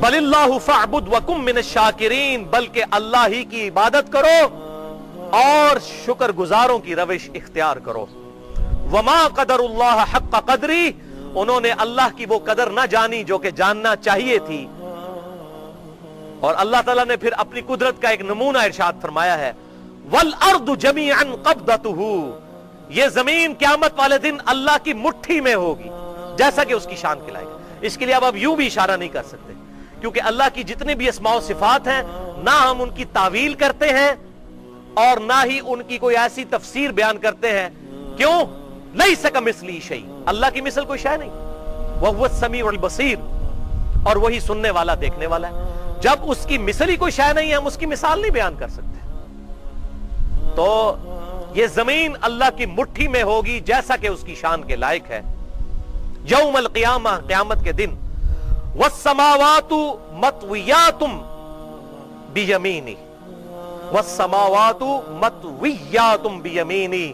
बलिल्लाहु फअबुद वकुम मिनश्शाकिरीन, बल्कि अल्लाह ही की इबादत करो और शुक्रगुजारों की रविश इख्तियार करो। वमा क़दरुल्लाह हक़्क़ क़द्री, उन्होंने अल्लाह की वो कदर ना जानी जो कि जानना चाहिए थी। और अल्लाह ताला ने फिर अपनी कुदरत का एक नमूना इरशाद फरमाया है, वल अर्दु जमीअन क़ब्दतुहु, ये जमीन क़यामत वाले दिन अल्लाह की मुट्ठी में होगी, जैसा कि उसकी शान के लायक है। इसके लिए अब आप यूं भी इशारा नहीं कर सकते, क्योंकि अल्लाह की जितने भी अस्मा व सिफात हैं, ना हम उनकी तावील करते हैं और ना ही उनकी कोई ऐसी तफसीर बयान करते हैं। क्यों? लैसा कमिस्लिही शै, अल्लाह की मिसल कोई शय नहीं, वह हुवा समीउल बसीर, और वही सुनने वाला देखने वाला है। जब उसकी मिसल ही कोई शय नहीं है, हम उसकी मिसाल नहीं बयान कर सकते। तो ये जमीन अल्लाह की मुट्ठी में होगी, जैसा कि उसकी शान के लायक है। यौमल क़ियामा, क़यामत के दिन, वस्समावातु मतवियातुम बियमीनी, वस्समावातु मतवियातुम बियमीनी,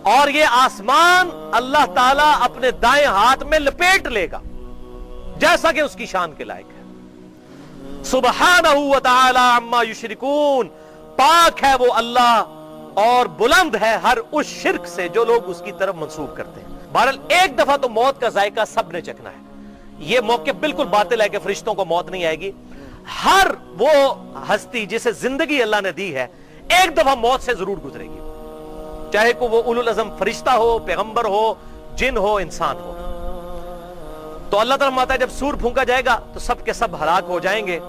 और ये आसमान अल्लाह ताला अपने दाएं हाथ में लपेट लेगा, जैसा कि उसकी शान के लायक है। सुब्हानहू व तआला अम्मा युशरिकून, पाक है वो अल्लाह और बुलंद है हर उस शिर्क से जो लोग उसकी तरफ मंसूब करते हैं। बहरहाल एक दफा तो मौत का जायका सबने चखना है। ये मौके बिल्कुल बातिल है कि फरिश्तों को मौत नहीं आएगी। हर वो हस्ती जिसे जिंदगी अल्लाह ने दी है, एक दफा मौत से जरूर गुजरेगी, चाहे को वो उलुल अज़म फरिश्ता हो, पैगंबर हो, जिन हो, इंसान हो। तो अल्लाह ताला फरमाता है जब सूर फूंका जाएगा तो सब के सब हलाक हो जाएंगे,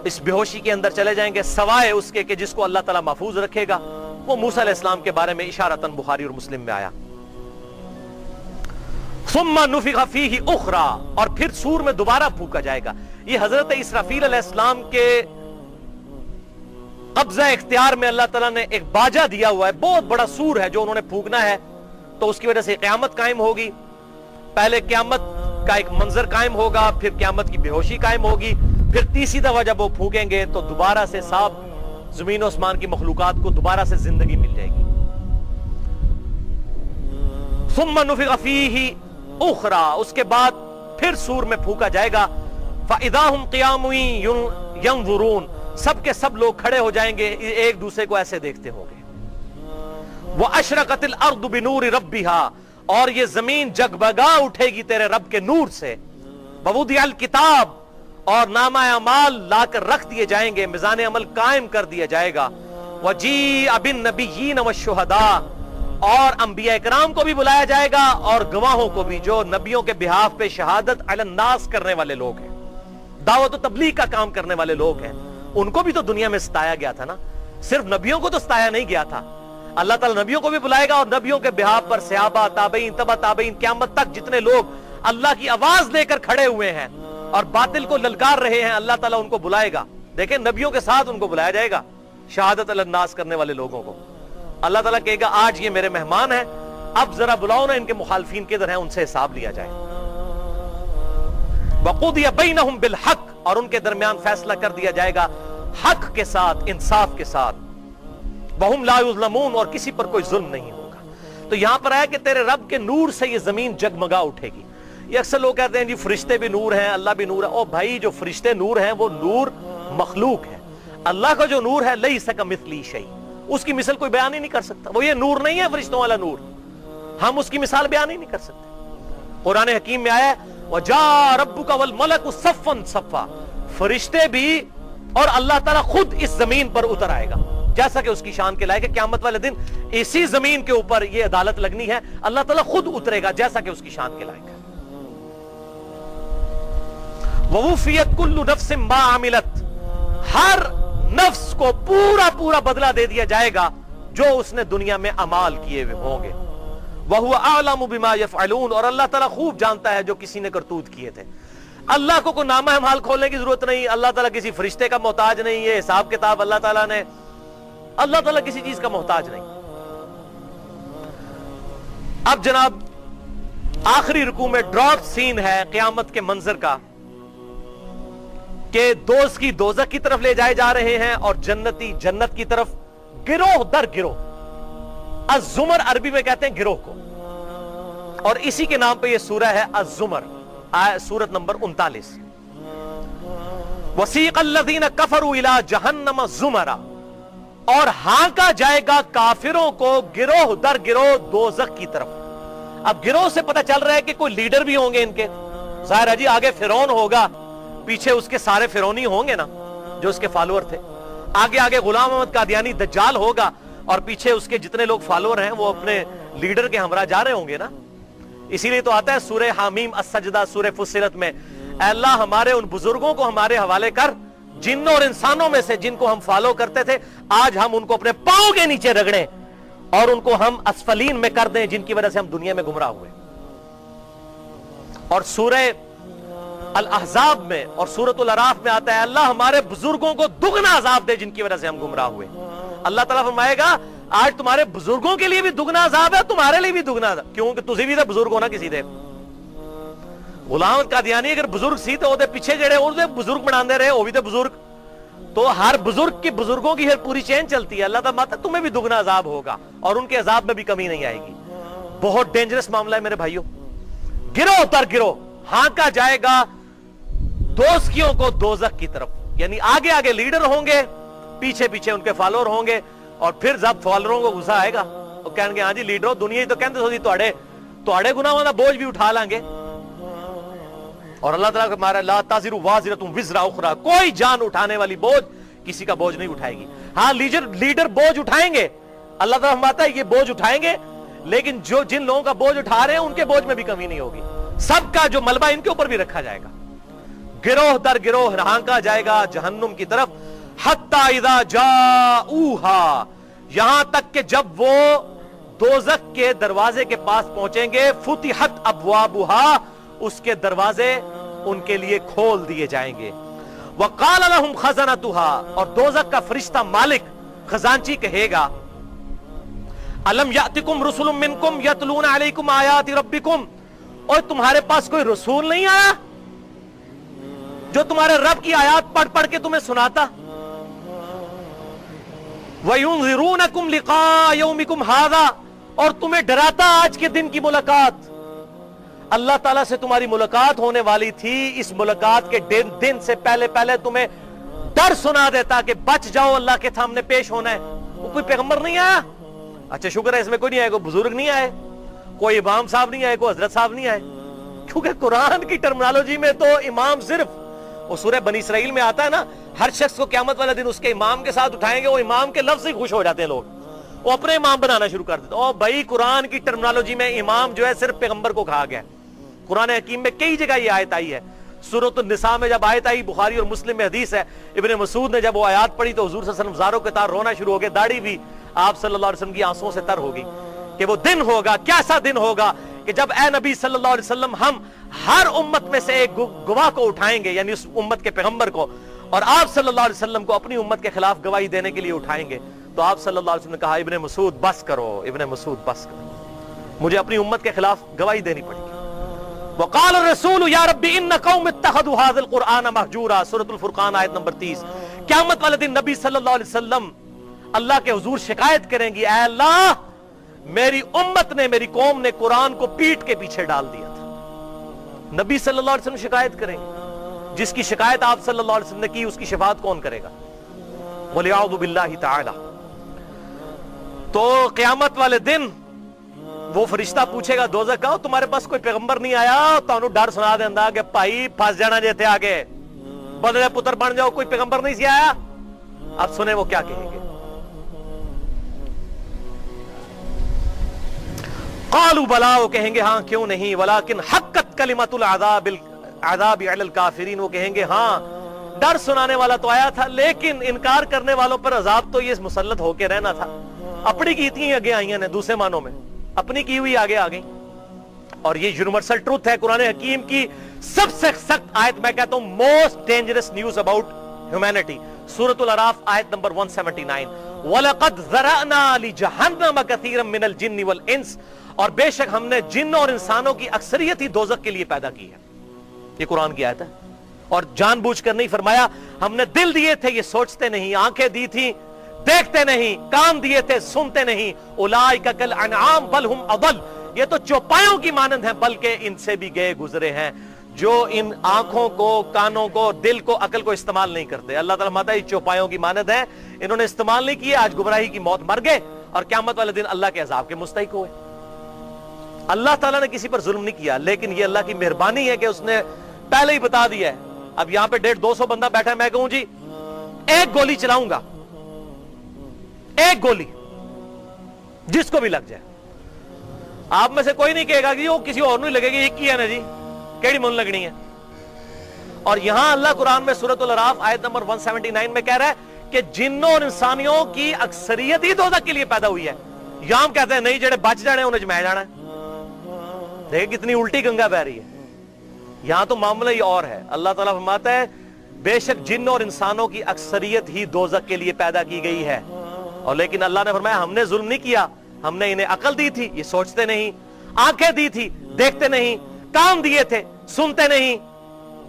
इस बेहोशी के अंदर चले जाएंगे, सवाए उसके कि जिसको अल्लाह ताला महफूज रखेगा। वो मूसा अलैहिस्सलाम के बारे में इशारतन बुखारी और मुस्लिम में आया। सुम्मा नुफ़िख़ फ़ीही उख़रा, और फिर सूर में दोबारा फूंका जाएगा। ये हजरत इसराफील अलैहिस्सलाम के कब्ज़ा इख्तियार में अल्लाह ताला ने एक बाजा दिया हुआ है, बहुत बड़ा सूर है जो उन्होंने फूंकना है। तो उसकी वजह से क़यामत कायम होगी। पहले क़यामत का एक मंजर कायम होगा, फिर क़यामत की बेहोशी कायम होगी, फिर तीसरी दफा जब वो फूकेंगे तो दोबारा से साफ जमीन आसमान की मखलूकात को दोबारा से जिंदगी मिल जाएगी। सुम्मा नुफ़िख़ फ़ीही उख़रा, उसके बाद फिर सूर में फूका जाएगा। फ़इज़ा हुम क़ियामुन यंज़ुरून, सब के सब लोग खड़े हो जाएंगे, एक दूसरे को ऐसे देखते होंगे। व अशरक़तिल अर्दु बिनूरि रब्बिहा, और ये जमीन जगबगा उठेगी तेरे रब के नूर से। ववुदिअल किताब, और नामा अमाल लाकर रख दिए जाएंगे, मिजान अमल कायम कर दिया जाएगा। वजीअ बिन नबिय्यीन वश्शुहदा, और अंबिया इकराम को भी बुलाया जाएगा और गवाहों को भी, जो नबियों के बिहाफ पे शहादत अलन्नास करने वाले लोग हैं, दावत व तबलीग का काम करने वाले लोग हैं। उनको भी तो दुनिया में सताया गया था ना, सिर्फ नबियों को तो सताया नहीं गया था। अल्लाह ताला नबियों को भी बुलाएगा और नबियों के बिहाफ पर सहाबा, ताबईन, तबा ताबईन, क़यामत तक जितने लोग अल्लाह की आवाज लेकर खड़े हुए हैं और बातिल को ललकार रहे हैं, अल्लाह ताला उनको बुलाएगा। देखें, नबियों के साथ उनको बुलाया जाएगा, शहादत अलन्नास करने वाले लोगों को। अल्लाह ताला कहेगा आज ये मेरे मेहमान हैं, अब जरा बुलाओ ना इनके मुखालफीन किधर हैं, उनसे हिसाब लिया जाए। वक़ुदिया बैनहुम बिल हक़, और उनके दरमियान फैसला कर दिया जाएगा हक के साथ, इंसाफ के साथ। वहुम ला युज़लमून, और किसी पर कोई जुल्म नहीं होगा। तो यहां पर है कि तेरे रब के नूर से ये जमीन जगमगा उठेगी। ये अक्सर लोग कहते हैं जी फरिश्ते भी नूर हैं, अल्लाह भी नूर है। ओ भाई, जो फरिश्ते नूर हैं वो नूर मखलूक है। अल्लाह का जो नूर है, लैसा कमिस्लिही शै, उसकी मिसाल कोई बयान ही नहीं कर सकता। वो ये नूर नहीं है फरिश्तों वाला नूर, हम उसकी मिसाल बयान ही नहीं कर सकते। कुरान हकीम में आया वजा रब्बुका वल मलकु सफ़्फ़न सफ़्फ़ा, फरिश्ते भी और अल्लाह ताला खुद इस जमीन पर उतर आएगा, जैसा कि उसकी शान के लायक है। क़यामत वाले दिन इसी जमीन के ऊपर ये अदालत लगनी है, अल्लाह ताला खुद उतरेगा जैसा कि उसकी शान के लायक है। ववुफ़ियत कुल्लु नफ्सिन मा अमिलत, हर नफ्स को पूरा पूरा बदला दे दिया जाएगा जो उसने दुनिया में अमाल किए हुए होंगे। वहुवा आलमु बिमा यफ़अलून, और अल्लाह ताला खूब जानता है जो किसी ने करतूत किए थे। अल्लाह को कोई नामा अमाल खोलने की जरूरत नहीं, अल्लाह ताला किसी फरिश्ते का मोहताज नहीं है, हिसाब किताब अल्लाह ताला ने, अल्लाह ताला किसी चीज का मोहताज नहीं। अब जनाब आखिरी रुकू में ड्रॉप सीन है क़यामत के मंजर का, कि दोस्त की दोज़ख की तरफ ले जाए जा रहे हैं और जन्नती जन्नत की तरफ, गिरोह दर गिरोह। अज़्ज़ुमर अरबी में कहते हैं गिरोह को, और इसी के नाम पे ये सूरह है अज़्ज़ुमर, सूरत नंबर 39। वसीक़ अल्लज़ीना कफ़रू इला जहन्नम ज़ुमरा, और हांका जाएगा काफिरों को गिरोह दर गिरोह दोज़ख की तरफ। अब गिरोह से पता चल रहा है कि कोई लीडर भी होंगे इनके, जाहिर है जी, आगे फिरौन होगा, पीछे उसके सारे फिरौनी होंगे ना जो उसके फॉलोअर थे, आगे आगे गुलाम अहमद कादियानी दज्जाल होगा, और पीछे उसके जितने लोग फॉलोअर हैं वो अपने लीडर के हमरा जा रहे होंगे ना। इसीलिए तो आता है सूरह हामीम अस-सजदा सूरह फुस्सिलत में, अल्लाह हमारे उन बुजुर्गों को हमारे हवाले कर, जिन्नों और इंसानों में से जिनको हम फॉलो करते थे, आज हम उनको अपने पांव के नीचे रगड़ें और उनको हम असफलीन में कर दें, जिनकी वजह से हम दुनिया में गुमराह हुए। और सूरह अल अहज़ाब में और सूरतुल अराफ में आता है, अल्लाह हमारे बुजुर्गों को दुगना अजाब दे जिनकी वजह से हम गुमराह हुए। अल्लाह ताला फरमाएगा आज तुम्हारे बुजुर्गों के लिए भी दुगना अजाब है, तुम्हारे लिए भी दुगना अजाब, क्योंकि तुझे भी बुजुर्ग होना किसी दे। गुलाम कादियानी अगर बुजुर्ग सी तो ओदे पीछे जेड़े ओदे बुजुर्ग बनाते रहे, वो भी तो बुजुर्ग, तो हर बुजुर्ग की बुजुर्गों की हर पूरी चेन चलती है। अल्लाह ताला तुम्हें भी दुगना अजाब होगा और उनके अजाब में भी कमी नहीं आएगी। बहुत डेंजरस मामला है मेरे भाइयों। गिरोह दर गिरोह हांका जाएगा दोस्तियों को दोज़ख की तरफ, यानी आगे आगे लीडर होंगे, पीछे पीछे उनके फॉलोअर होंगे, और फिर जब फॉलोअरों को गुस्सा आएगा वो कहेंगे हाँ जी लीडरो, दुनिया ही तो कहते हो तुहाड़े गुनाहों का बोझ भी उठा लांगे। और अल्लाह ताला हमारा ला ताज़िरु वाज़िरतुन विज़रा उख़रा, कोई जान उठाने वाली बोझ किसी का बोझ नहीं उठाएगी। हाँ लीडर बोझ उठाएंगे, अल्लाह ताला फरमाता है ये बोझ उठाएंगे, लेकिन जो जिन लोगों का बोझ उठा रहे हैं उनके बोझ में भी कमी नहीं होगी, सबका जो मलबा इनके ऊपर भी रखा जाएगा। गिरोह दर गिरोह हांका जाएगा जहन्नुम की तरफ, हत्ता इज़ा जाऊहा, यहां तक कि जब वो दोज़ख के दरवाजे के पास पहुंचेंगे, फुतिहत अब्वाबुहा, उसके दरवाजे उनके लिए खोल दिए जाएंगे। वक़ाल लहुम खज़नतुहा, और दोज़ख का फरिश्ता मालिक खजांची कहेगा, अलम यातिकुम रुसुलुम मिनकुम यतलूना अलैकुम आयाति रब्बिकुम, और तुम्हारे पास कोई रसूल नहीं आया जो तुम्हारे रब की आयात पढ़ पढ़ के तुम्हें सुनाता। वयुनज़िरूनकुम लिक़ा यौमिकुम हाज़ा, और तुम्हें डराता आज के दिन की मुलाकात। अल्लाह ताला से तुम्हारी मुलाकात होने वाली थी, इस मुलाकात के दिन से पहले पहले तुम्हें डर सुना देता कि बच जाओ, अल्लाह के सामने पेश होना है। वो कोई पैगंबर नहीं आया, अच्छा शुक्र है इसमें कोई नहीं आया, कोई बुजुर्ग नहीं आए, कोई इमाम साहब नहीं आए, कोई हजरत साहब नहीं आए, क्योंकि कुरान की टर्मिनोलॉजी में तो इमाम सिर्फ वो सूरह बनी इसराइल में आता है ना, हर शख्स को क़यामत वाले दिन उसके इमाम के साथ उठाएंगे, वो इमाम के लफ्ज से खुश हो जाते हैं लोग, वो अपने इमाम बनाना शुरू कर देते। ओ भाई कुरान की टर्मिनोलॉजी में इमाम जो है सिर्फ पैगंबर को कहा गया। कुरान हकीम में कई जगह ये आयत आई है। सूरत निसा में जब आयत आई, बुखारी और मुस्लिम में हदीस है, इब्ने मसूद ने जब वो आयत पढ़ी तो हुजूर सल्लल्लाहु अलैहि वसल्लम ज़ारों के तार रोना शुरू हो गए, दाढ़ी भी आप सल्लल्लाहु अलैहि वसल्लम की आंसुओं से तर होगी कि वो दिन होगा, कैसा दिन होगा कि जब ए नबी सल्लल्लाहु अलैहि वसल्लम हम हर उम्मत में से एक गवाह को उठाएंगे, यानी उस उम्मत के पैगंबर को, और आप सल्लल्लाहु अलैहि वसल्लम को अपनी उम्मत के खिलाफ गवाही देने के लिए उठाएंगे। तो आप सल्लल्लाहु अलैहि वसल्लम ने कहा, इब्ने मसूद बस करो, इब्ने मसूद बस करो, मुझे अपनी उम्मत के खिलाफ गवाही देनी पड़ेगी। वक़ाल रसूल या रब्बी इन्न कौम इत्तखज़ू हाज़ल क़ुरआन महजूरा, सूरतुल फुरक़ान आयत नंबर 30। क़यामत वाले दिन नबी सल्लल्लाहु अलैहि वसल्लम अल्लाह के हुजूर शिकायत करेंगी, ऐ अल्लाह मेरी उम्मत ने, मेरी कौम ने कुरान को पीठ के पीछे डाल दिया था। नबी सल्लल्लाहु अलैहि वसल्लम शिकायत करेंगे, जिसकी शिकायत आप सल्लल्लाहु अलैहि वसल्लम ने की उसकी शफाअत कौन करेगा? वलियाउज़ु बिल्लाहि ताला। तो क़यामत वाले दिन वो फरिश्ता पूछेगा दोज़ख का, तुम्हारे पास कोई पैगंबर नहीं आया तो डर सुना देंदा कि भाई फंस जाना जेते आगे, बदले पुत्र बन जाओ, कोई पैगंबर नहीं सी आया। अब सुने वो क्या कहेंगे। क़ालू बला, वो कहेंगे हाँ क्यों नहीं, वलाकिन हक़्क़त कलिमतुल अज़ाबि अलल काफ़िरीन, वो कहेंगे हाँ डर सुनाने वाला तो आया था, लेकिन इनकार करने वालों पर अजाब तो ये मुसल्लत होके रहना था। अपनी की थी आगे आई ने, दूसरे मानों में अपनी की हुई आगे आ गई। और ये यूनिवर्सल ट्रूथ है कुरान हकीम की सबसे सख्त आयत, मैं कहता हूं most dangerous news about humanity, सूरतुल अराफ आयत नंबर 179, वलक़द ज़रअना लिजहन्नम कसीरम मिनल जिन्नि वल इंस, और बेशक हमने जिन और इंसानों की अक्सरियत ही दोज़ख के लिए पैदा की है। ये कुरान की आयत है। और जानबूझकर नहीं फरमाया, हमने दिल दिए थे ये सोचते नहीं, आंखें दी थी देखते नहीं, कान दिए थे सुनते नहीं, उलाइका कल अनआम बल हुम अदल, ये तो चौपायों की मानंद है बल्कि इनसे भी गए गुजरे हैं। جو ان آنکھوں کو، کانوں کو، دل کو، عقل کو استعمال نہیں کرتے. اللہ تعالیٰ فرماتا ہے یہ چوپایوں کی مانند ہیں، انہوں نے استعمال نہیں کیے، آج گمراہی کی موت مر گئے اور قیامت والے دن اللہ کے عذاب کے مستحق ہوئے. اللہ تعالیٰ نے کسی پر ظلم نہیں کیا، لیکن یہ اللہ کی مہربانی ہے کہ اس نے پہلے ہی بتا دیا ہے. اب یہاں پہ 150-200 بندہ بیٹھا ہے، میں کہوں جی ایک گولی چلاؤں گا، ایک گولی جس کو بھی لگ جائے، آپ میں سے کوئی نہیں کہے گا کہ وہ کسی اور نہیں لگے گی، ایک ہی ہے نا جی، کیڑی من لگنی ہے. اور یہاں اللہ قرآن میں سورۃ الاعراف آیت نمبر 179 میں کہہ رہا ہے کہ جنوں اور انسانیوں کی اکثریت ہی دوزخ کے لیے پیدا ہوئی ہے. یہاں ہم کہتے ہیں نہیں جڑے بچ جانے انہیں جمع جانا ہے. دیکھیں کتنی الٹی گنگا بہ رہی ہے. یہاں تو معاملہ ہی اور ہے. اللہ تعالیٰ فرماتا ہے بے شک جن اور انسانوں کی اکثریت ہی دوزخ کے لیے پیدا کی گئی ہے، اور لیکن اللہ نے فرمایا ہم نے ظلم نہیں کیا، ہم نے انہیں عقل دی تھی، یہ سوچتے نہیں، آنکھیں دی تھی، دیکھتے نہیں، کان دیے تھے، سنتے نہیں.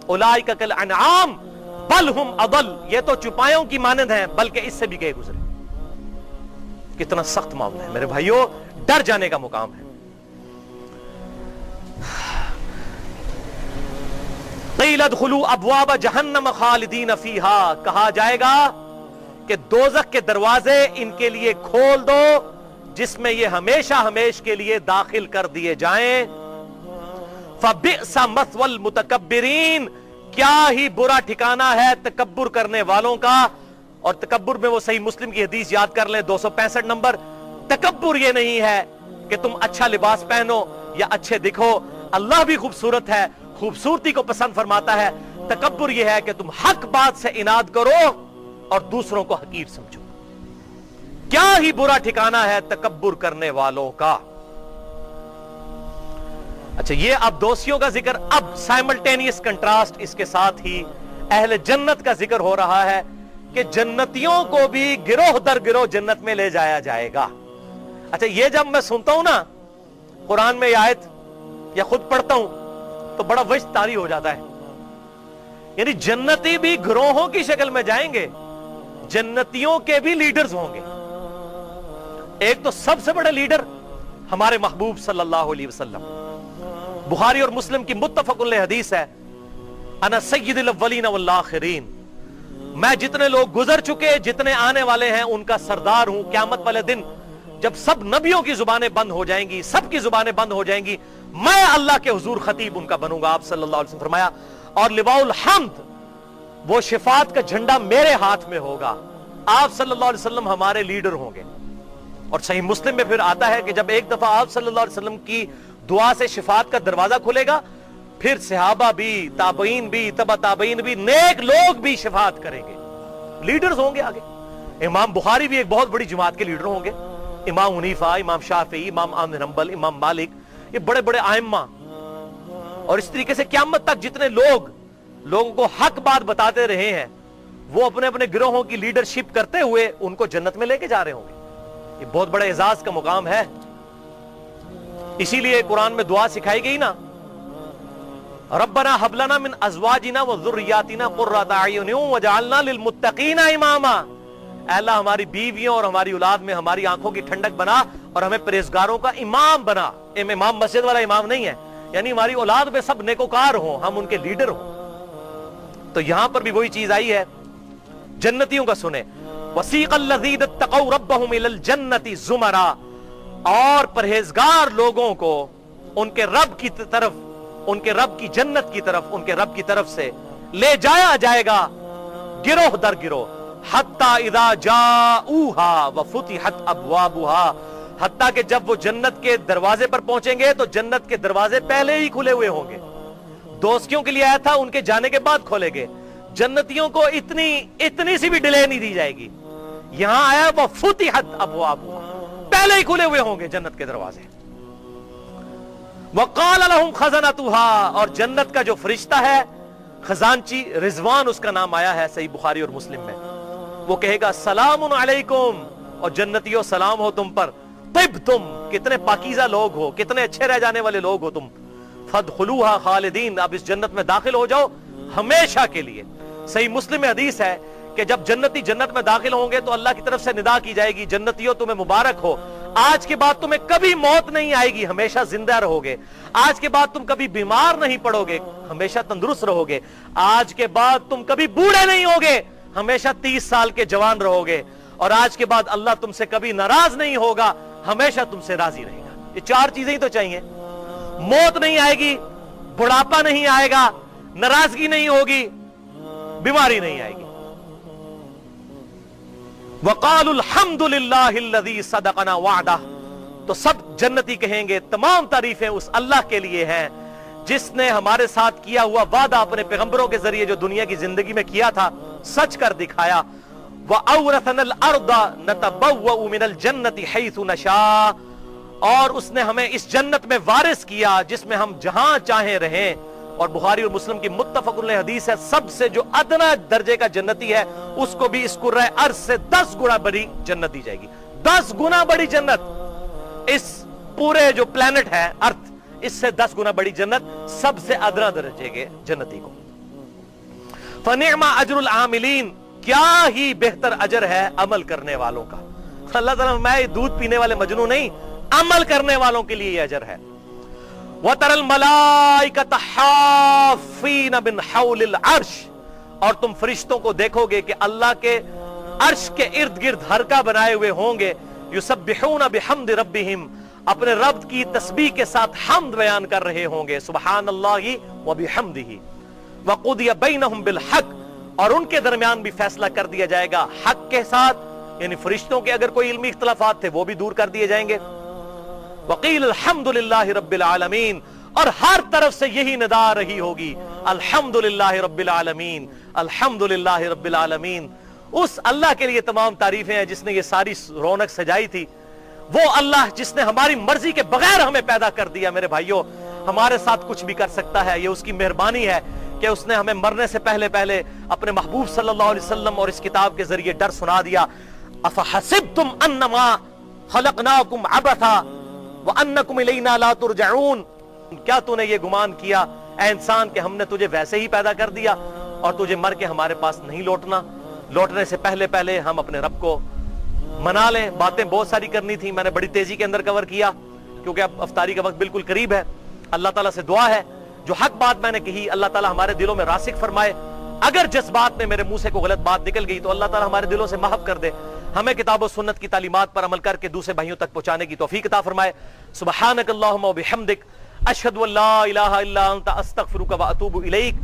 اولئک کالانعام بل ہم اضل، یہ تو چوپایوں کی مانند ہیں بلکہ اس سے بھی گئے گزرے. کتنا سخت معاملہ ہے میرے بھائیوں، ڈر جانے کا مقام ہے. قیل ادخلوا ابواب جہنم خالدین فیہا، کہا جائے گا کہ دوزخ کے دروازے ان کے لیے کھول دو جس میں یہ ہمیشہ ہمیش کے لیے داخل کر دیے جائیں. فبئس مثوى المتکبرین، کیا ہی برا ٹھکانہ ہے تکبر کرنے والوں کا. اور تکبر میں وہ صحیح مسلم کی حدیث یاد کر لیں 265 نمبر. تکبر یہ نہیں ہے کہ تم اچھا لباس پہنو یا اچھے دکھو، اللہ بھی خوبصورت ہے، خوبصورتی کو پسند فرماتا ہے. تکبر یہ ہے کہ تم حق بات سے اناد کرو اور دوسروں کو حقیر سمجھو. کیا ہی برا ٹھکانہ ہے تکبر کرنے والوں کا. اچھا یہ اب دوستیوں کا ذکر، اب سائملٹینیس کنٹراسٹ اس کے ساتھ ہی اہل جنت کا ذکر ہو رہا ہے کہ جنتیوں کو بھی گروہ در گروہ جنت میں لے جایا جائے گا. اچھا یہ جب میں سنتا ہوں نا قرآن میں یہ آیت یا خود پڑھتا ہوں تو بڑا وجد طاری ہو جاتا ہے. یعنی جنتی بھی گروہوں کی شکل میں جائیں گے، جنتیوں کے بھی لیڈرز ہوں گے. ایک تو سب سے بڑے لیڈر ہمارے محبوب صلی اللہ علیہ وسلم، بخاری اور مسلم کی متفق علیہ حدیث ہے، انا سید الاولین والآخرین، میں جتنے لوگ گزر چکے جتنے آنے والے ہیں ان کا سردار ہوں. قیامت والے دن جب سب نبیوں کی زبانیں بند ہو جائیں گی، سب کی زبانیں بند ہو جائیں گی، میں اللہ کے حضور خطیب ان کا بنوں گا. آپ صلی اللہ علیہ وسلم فرمایا اور لواء الحمد، وہ شفاعت کا جھنڈا میرے ہاتھ میں ہوگا. آپ صلی اللہ علیہ وسلم ہمارے لیڈر ہوں گے. اور صحیح مسلم میں پھر آتا ہے کہ جب ایک دفعہ آپ صلی اللہ علیہ وسلم کی دعا سے شفاعت کا دروازہ کھلے گا، پھر صحابہ بھی، تابعین بھی، تبع تابعین بھی، نیک لوگ بھی شفاعت کریں گے. لیڈرز ہوں گے آگے. امام بخاری بھی ایک بہت بڑی جماعت کے لیڈر ہوں گے. امام حنیفہ، امام شافعی، امام احمد بن حنبل، امام مالک، یہ بڑے بڑے ائمہ. اور اس طریقے سے قیامت تک جتنے لوگوں کو حق بات بتاتے رہے ہیں وہ اپنے اپنے گروہوں کی لیڈرشپ کرتے ہوئے ان کو جنت میں لے کے جا رہے ہوں گے. یہ بہت بڑے اعزاز کا مقام ہے. اسی لیے قرآن میں دعا سکھائی گئی نا، ربنا هب لنا من ازواجنا وذرياتنا قرۃ اعین واجعلنا للمتقین اماما. اے اللہ ہماری بیویوں اور ہماری اولاد میں ہماری آنکھوں کی ٹھنڈک بنا اور ہمیں پرہیزگاروں کا امام بنا. امام مسجد والا امام نہیں ہے، یعنی ہماری اولاد میں سب نیکوکار ہوں، ہم ان کے لیڈر ہوں. تو یہاں پر بھی وہی چیز آئی ہے. جنتیوں کا سنیں، وسیق الذین اتقوا ربهم الى الجنۃ زمرا، اور پرہیزگار لوگوں کو ان کے رب کی طرف، ان کے رب کی جنت کی طرف، ان کے رب کی طرف سے لے جایا جائے گا گروہ در گروہ. حتی اذا جاؤوها وفتحت ابوابها، حتیٰ کہ جب وہ جنت کے دروازے پر پہنچیں گے تو جنت کے دروازے پہلے ہی کھلے ہوئے ہوں گے. دوستیوں کے لیے آیا تھا ان کے جانے کے بعد کھولے گے. جنتیوں کو اتنی سی بھی ڈیلے نہیں دی جائے گی. یہاں آیا وفتحت ابوابها، پہلے ہی کھلے ہوئے ہوں گے جنت کے دروازے. وقال لهم خزنتها، اور جنت کا جو فرشتہ ہے خزانچی، رضوان اس کا نام آیا ہے صحیح بخاری اور مسلم میں، وہ کہے گا سلام علیکم، اور جنتیوں سلام ہو تم پر، طبتم، کتنے پاکیزہ لوگ ہو، کتنے اچھے رہ جانے والے لوگ ہو تم، فادخلوها خالدین، اب اس جنت میں داخل ہو جاؤ ہمیشہ کے لیے. صحیح مسلم میں حدیث ہے کہ جب جنتی جنت میں داخل ہوں گے تو اللہ کی طرف سے ندا کی جائے گی جنتیوں تمہیں مبارک ہو، آج کے بعد تمہیں کبھی موت نہیں آئے گی، ہمیشہ زندہ رہو گے۔ آج کے بعد تم کبھی بیمار نہیں پڑو گے، ہمیشہ تندرست رہو گے۔ آج کے بعد تم کبھی بوڑھے نہیں ہوگے، ہمیشہ 30 سال کے جوان رہو گے۔ اور آج کے بعد اللہ تم سے کبھی ناراض نہیں ہوگا، ہمیشہ تم سے راضی رہے گا۔ یہ 4 چیزیں ہی تو چاہیے۔ موت نہیں آئے گی، بڑھاپا نہیں آئے گا، ناراضگی نہیں ہوگی، بیماری نہیں آئے گی۔ وَقَالُوا الْحَمْدُ لِلَّهِ الَّذِي صَدَقَنَا وَعْدَهُ، تو سب جنتی کہیں گے تمام تعریفیں اس اللہ کے لیے ہیں جس نے ہمارے ساتھ کیا ہوا وعدہ اپنے پیغمبروں کے ذریعے جو دنیا کی زندگی میں کیا تھا سچ کر دکھایا۔ وَأَوْرَثَنَا الْأَرْضَ نَتَبَوَّأُ مِنَ الْجَنَّةِ حَيْثُ نَشَاءُ، اور اس نے ہمیں اس جنت میں وارث کیا جس میں ہم جہاں چاہیں رہیں۔ اور بخاری اور مسلم کی متفق علیہ حدیث ہے، سب سے جو ادنا درجے کا جنتی ہے اس کو بھی اس کرۂ ارض سے 10 گنا بڑی جنت دی جائے گی۔ 10 گنا بڑی جنت، اس پورے جو پلانٹ ہے ارتھ، اس سے 10 گنا بڑی جنت سب سے ادنا درجے کے جنتی کو۔ فَنِعْمَ أَجْرُ الْعَامِلِينَ، کیا ہی بہتر اجر ہے عمل کرنے والوں کا۔ اللہ تعالیٰ میں دودھ پینے والے مجنوں نہیں، عمل کرنے والوں کے لیے یہ اجر ہے۔ وَتَرَى الْمَلَائِكَةَ حَافِّينَ مِنْ حَوْلِ الْعَرْشِ، اور تم فرشتوں کو دیکھو گے کہ اللہ کے عرش کے ارد گرد حلقہ بنائے ہوئے ہوں گے۔ يُسَبِّحُونَ بِحَمْدِ رَبِّهِمْ، اپنے رب کی تسبیح کے ساتھ حمد بیان کر رہے ہوں گے، سبحان اللہ وبحمدہ۔ وَقُضِيَ بَيْنَهُمْ بِالْحَقِّ، اور ان کے درمیان بھی فیصلہ کر دیا جائے گا حق کے ساتھ، یعنی فرشتوں کے اگر کوئی علمی اختلافات تھے وہ بھی دور کر دیے جائیں گے۔ وقیل الحمد للہ رب العالمین، اور ہر طرف سے یہی ندا رہی ہوگی، الحمد للہ رب العالمین، الحمد للہ رب العالمین۔ اس اللہ کے لیے تمام تعریفیں ہیں جس نے یہ ساری رونق سجائی تھی، وہ اللہ جس نے ہماری مرضی کے بغیر ہمیں پیدا کر دیا۔ میرے بھائیوں، ہمارے ساتھ کچھ بھی کر سکتا ہے، یہ اس کی مہربانی ہے کہ اس نے ہمیں مرنے سے پہلے پہلے اپنے محبوب صلی اللہ علیہ وسلم اور اس کتاب کے ذریعے ڈر سنا دیا۔ افحسبتم انما خلقناکم عبثا وانکم الینا لا ترجعون، کیا تو نے یہ گمان کیا اے انسان کہ ہم نے تجھے ویسے ہی پیدا کر دیا اور تجھے مر کے ہمارے پاس نہیں لوٹنا؟ لوٹنے سے پہلے پہلے ہم اپنے رب کو منا لیں۔ باتیں بہت ساری کرنی تھی، میں نے بڑی تیزی کے اندر کور کیا کیونکہ اب افطاری کا وقت بالکل قریب ہے۔ اللہ تعالیٰ سے دعا ہے جو حق بات میں نے کہی اللہ تعالیٰ ہمارے دلوں میں راسخ فرمائے، اگر جس بات میں میرے منہ سے کوئی غلط بات نکل گئی تو اللہ تعالیٰ ہمارے دلوں سے محو کر دے، ہمیں کتاب و سنت کی تعلیمات پر عمل کر کے دوسرے بھائیوں تک پہنچانے کی توفیق عطا فرمائے۔ سبحانک اللہم و بحمدک، اشہد ان لا الہ الا انت، استغفرک و اتوب الیک۔